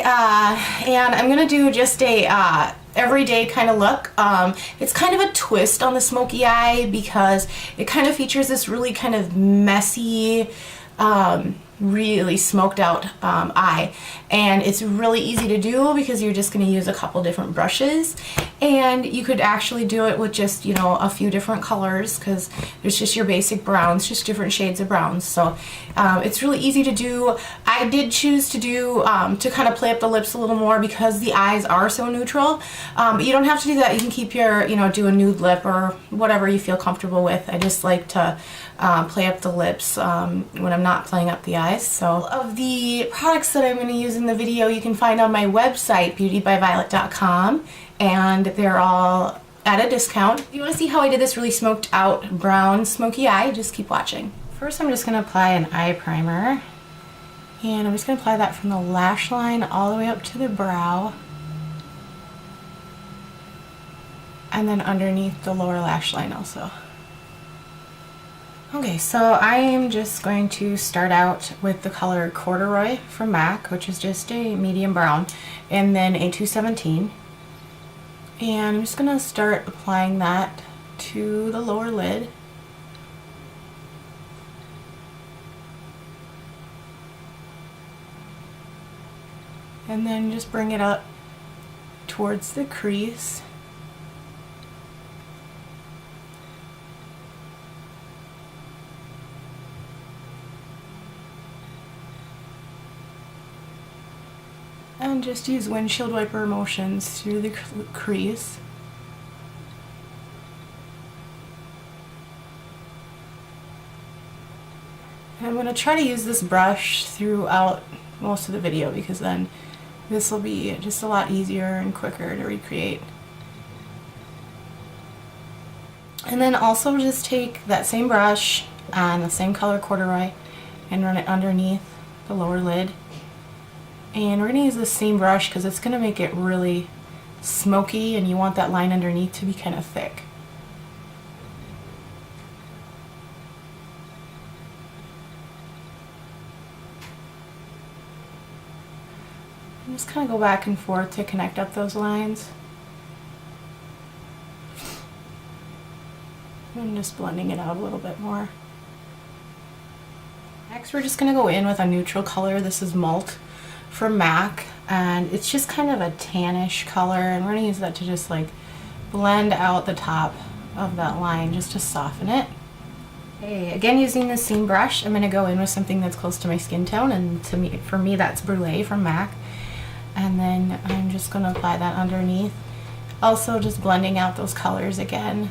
and I'm gonna do just a everyday kind of look. It's kind of a twist on the smoky eye because it kind of features this really kind of messy, really smoked out eye, and it's really easy to do because you're just going to use a couple different brushes, and you could actually do it with just, you know, a few different colors because there's just your basic browns, just different shades of browns. So it's really easy to do. I did choose to do to kind of play up the lips a little more because the eyes are so neutral, but you don't have to do that. You can keep your, you know, do a nude lip or whatever you feel comfortable with. I just like to play up the lips when I'm not playing up the eyes. So of the products that I'm going to use in the video you can find on my website, beautybyviolett.com, and they're all at a discount. If you want to see how I did this really smoked out brown smoky eye, just keep watching. First I'm just going to apply an eye primer, and I'm just going to apply that from the lash line all the way up to the brow, and then underneath the lower lash line also. Okay, so I am just going to start out with the color Corduroy from MAC, which is just a medium brown, and then a 217. And I'm just going to start applying that to the lower lid. And then just bring it up towards the crease. And just use windshield wiper motions through the crease. And I'm going to try to use this brush throughout most of the video because then this will be just a lot easier and quicker to recreate. And then also just take that same brush and the same color Corduroy and run it underneath the lower lid. And we're going to use the same brush because it's going to make it really smoky, and you want that line underneath to be kind of thick. And just kind of go back and forth to connect up those lines. I'm just blending it out a little bit more. Next we're just going to go in with a neutral color. This is Malt from MAC, and it's just kind of a tannish color, and we're going to use that to just like blend out the top of that line just to soften it. Okay, again using the same brush, I'm going to go in with something that's close to my skin tone, and for me that's Brulee from MAC, and then I'm just going to apply that underneath, also just blending out those colors again.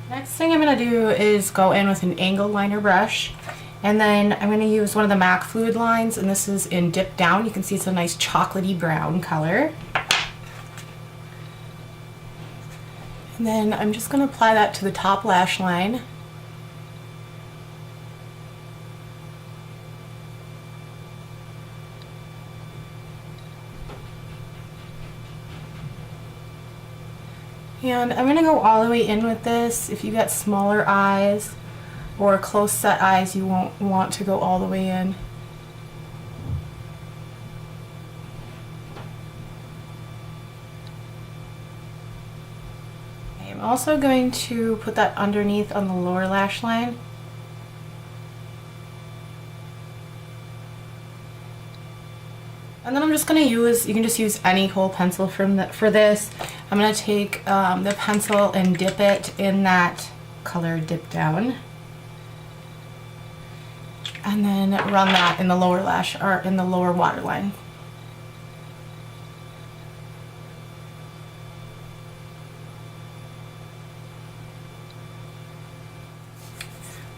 Next thing I'm going to do is go in with an angle liner brush. And then I'm going to use one of the MAC fluid lines, and this is in Dip Down. You can see it's a nice chocolatey brown color. And then I'm just going to apply that to the top lash line. And I'm going to go all the way in with this. If you've got smaller eyes or close set eyes, you won't want to go all the way in. I'm also going to put that underneath on the lower lash line. And then I'm just going to use, you can just use any kohl pencil for this. I'm going to take the pencil and dip it in that color Dip Down. And then run that in the lower lash, or in the lower waterline.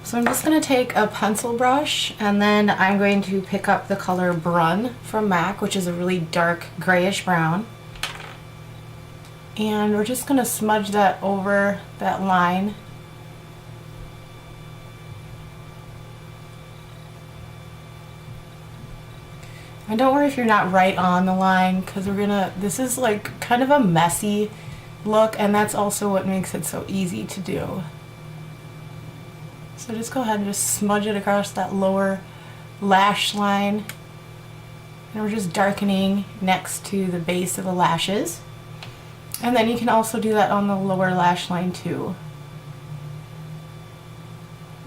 So I'm just going to take a pencil brush, and then I'm going to pick up the color Brun from MAC, which is a really dark grayish brown. And we're just going to smudge that over that line. And don't worry if you're not right on the line, because this is like kind of a messy look, and that's also what makes it so easy to do. So just go ahead and just smudge it across that lower lash line, and we're just darkening next to the base of the lashes. And then you can also do that on the lower lash line too.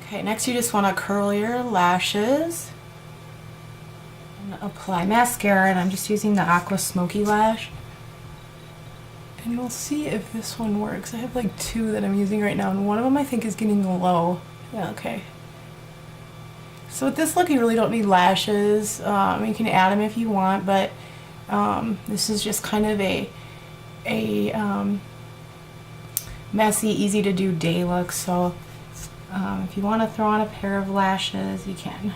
Okay, next you just want to curl your lashes and apply mascara, and I'm just using the Aqua Smoky Lash. And we'll see if this one works. I have like two that I'm using right now, and one of them I think is getting low. Yeah, okay. So with this look, you really don't need lashes. You can add them if you want, but this is just kind of a messy, easy to do day look. So if you want to throw on a pair of lashes, you can.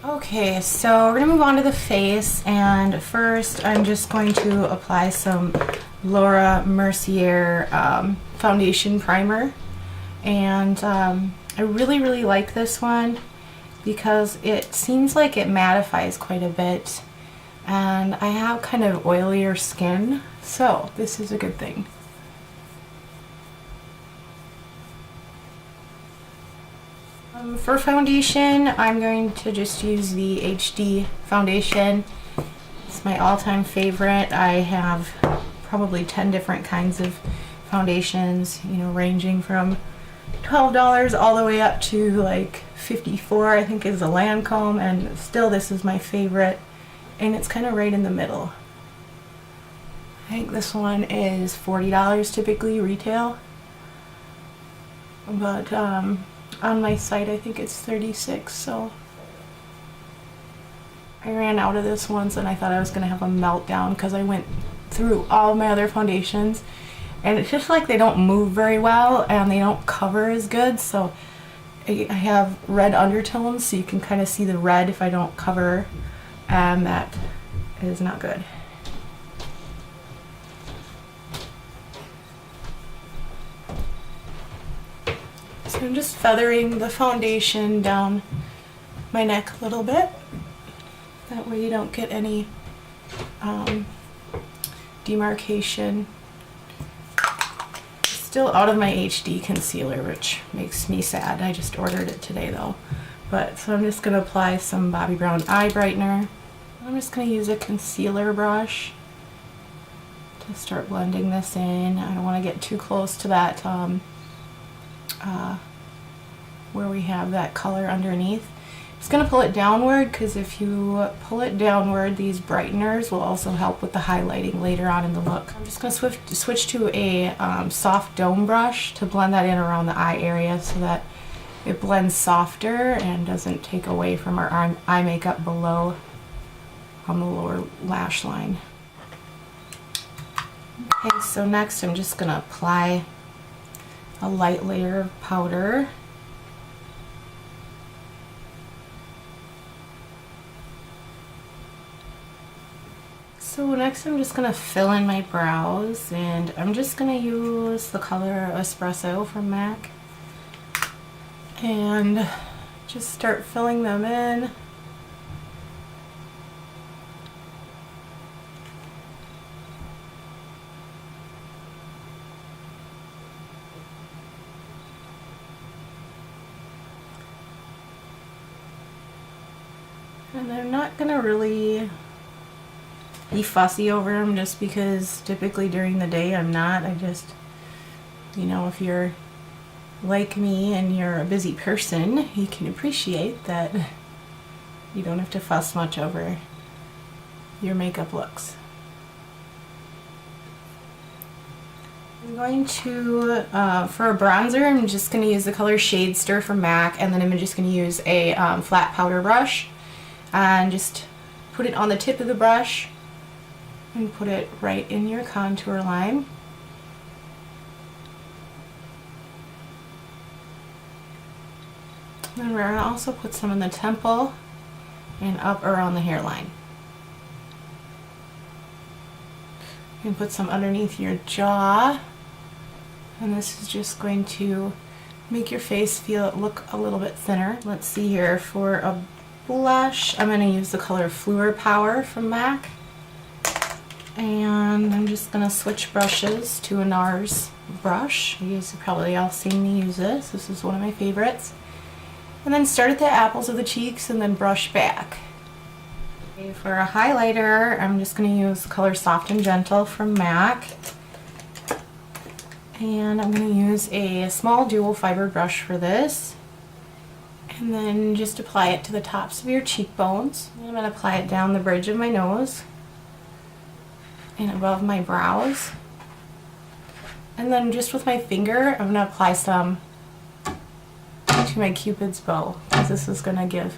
Okay, so we're going to move on to the face, and first I'm just going to apply some Laura Mercier foundation primer. And I really like this one because it seems like it mattifies quite a bit, and I have kind of oilier skin, so this is a good thing. For foundation, I'm going to just use the HD foundation. It's my all-time favorite. I have probably 10 different kinds of foundations, you know, ranging from $12 all the way up to like $54, I think, is a Lancome, and still this is my favorite, and it's kind of right in the middle. I think this one is $40 typically retail, but on my site I think it's $36, so I ran out of this once and I thought I was gonna have a meltdown because I went through all my other foundations and it's just like they don't move very well and they don't cover as good. So I have red undertones, so you can kind of see the red if I don't cover, and that is not good. So I'm just feathering the foundation down my neck a little bit. That way you don't get any demarcation. Still out of my HD concealer, which makes me sad. I just ordered it today though. But so I'm just going to apply some Bobbi Brown eye brightener. I'm just going to use a concealer brush to start blending this in. I don't want to get too close to that where we have that color underneath. Just going to pull it downward, because if you pull it downward, these brighteners will also help with the highlighting later on in the look. I'm just going to switch to a soft dome brush to blend that in around the eye area so that it blends softer and doesn't take away from our eye makeup below on the lower lash line. Okay, so next I'm just going to apply a light layer of powder. So next I'm just going to fill in my brows, and I'm just going to use the color Espresso from MAC and just start filling them in. And I'm not going to really be fussy over them, just because typically during the day I'm not. I just, you know, if you're like me and you're a busy person, you can appreciate that you don't have to fuss much over your makeup looks. I'm going to, for a bronzer, I'm just going to use the color Shade Stir from MAC, and then I'm just going to use a flat powder brush and just put it on the tip of the brush and put it right in your contour line. And we're going to also put some in the temple and up around the hairline. You can put some underneath your jaw, and this is just going to make your face look a little bit thinner. Let's see here, for a blush I'm going to use the color Fluor Power from MAC. And I'm just gonna switch brushes to a NARS brush. You guys have probably all seen me use this. This is one of my favorites. And then start at the apples of the cheeks and then brush back. Okay, for a highlighter, I'm just gonna use the color Soft and Gentle from MAC. And I'm gonna use a small dual fiber brush for this. And then just apply it to the tops of your cheekbones. And I'm gonna apply it down the bridge of my nose and above my brows. And then just with my finger, I'm going to apply some to my Cupid's bow, because this is going to give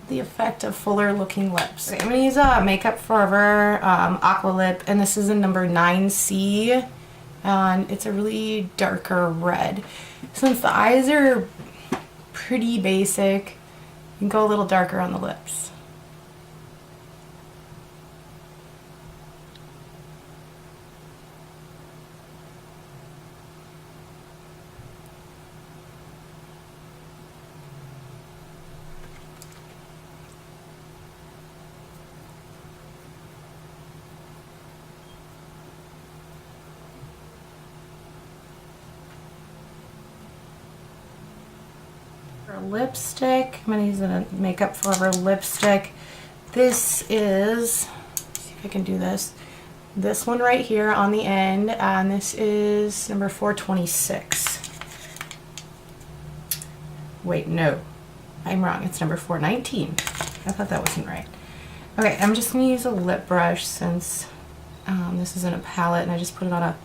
the effect of fuller looking lips. Okay, I'm going to use a Makeup Forever Aqua Lip, and this is in number 9C, and it's a really darker red. Since the eyes are pretty basic, you can go a little darker on the lips. For lipstick, I'm going to use a Makeup Forever lipstick. This is, let's see if I can do this, this one right here on the end, and this is number 426. Wait, no, I'm wrong, it's number 419. I thought that wasn't right. Okay, I'm just going to use a lip brush since this is in a palette, and I just put it on a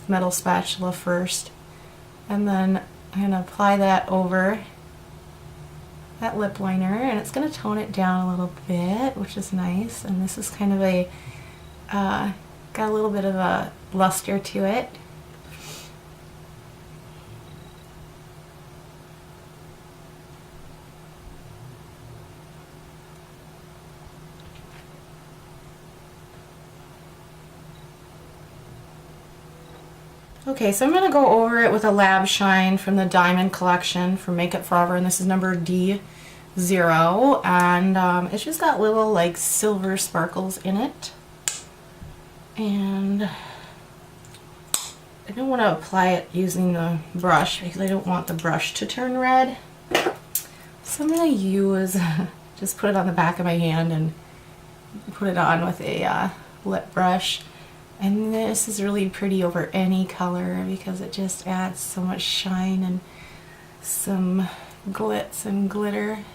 metal spatula first. And then I'm going to apply that over that lip liner, and it's going to tone it down a little bit, which is nice. And this is kind of a, got a little bit of a luster to it. Okay, so I'm going to go over it with a Lab Shine from the Diamond Collection from Makeup Forever, and this is number D0, and it's just got little like silver sparkles in it. And I don't want to apply it using the brush because I don't want the brush to turn red. So I'm going to use, just put it on the back of my hand and put it on with a lip brush. And this is really pretty over any color because it just adds so much shine and some glitz and glitter.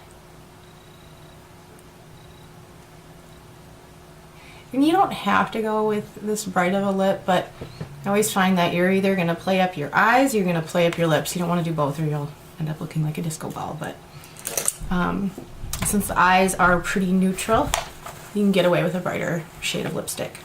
And you don't have to go with this bright of a lip, but I always find that you're either going to play up your eyes or you're going to play up your lips. You don't want to do both or you'll end up looking like a disco ball. But since the eyes are pretty neutral, you can get away with a brighter shade of lipstick.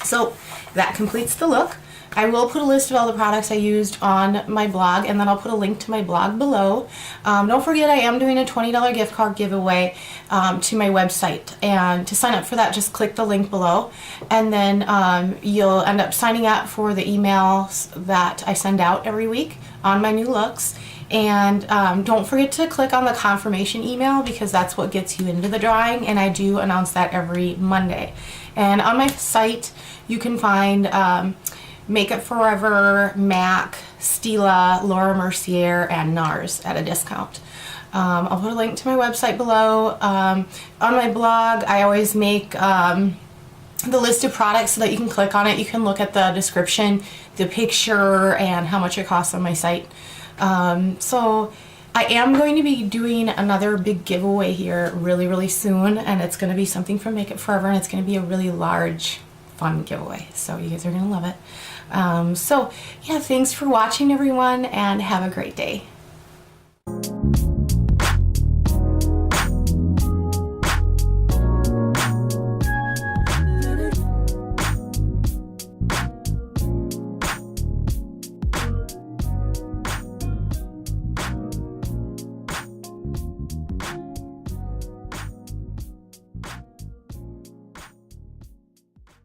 So that completes the look. I will put a list of all the products I used on my blog, and then I'll put a link to my blog below. Don't forget I am doing a $20 gift card giveaway to my website, and to sign up for that just click the link below, and then you'll end up signing up for the emails that I send out every week on my new looks. And don't forget to click on the confirmation email because that's what gets you into the drawing, and I do announce that every Monday. And on my site you can find Makeup Forever, MAC, Stila, Laura Mercier, and NARS at a discount. I'll put a link to my website below. On my blog I always make the list of products so that you can click on it. You can look at the description, the picture, and how much it costs on my site. So I am going to be doing another big giveaway here really soon, and it's going to be something from Makeup Forever, and it's going to be a really large, fun giveaway. So you guys are going to love it. So yeah, thanks for watching everyone, and have a great day.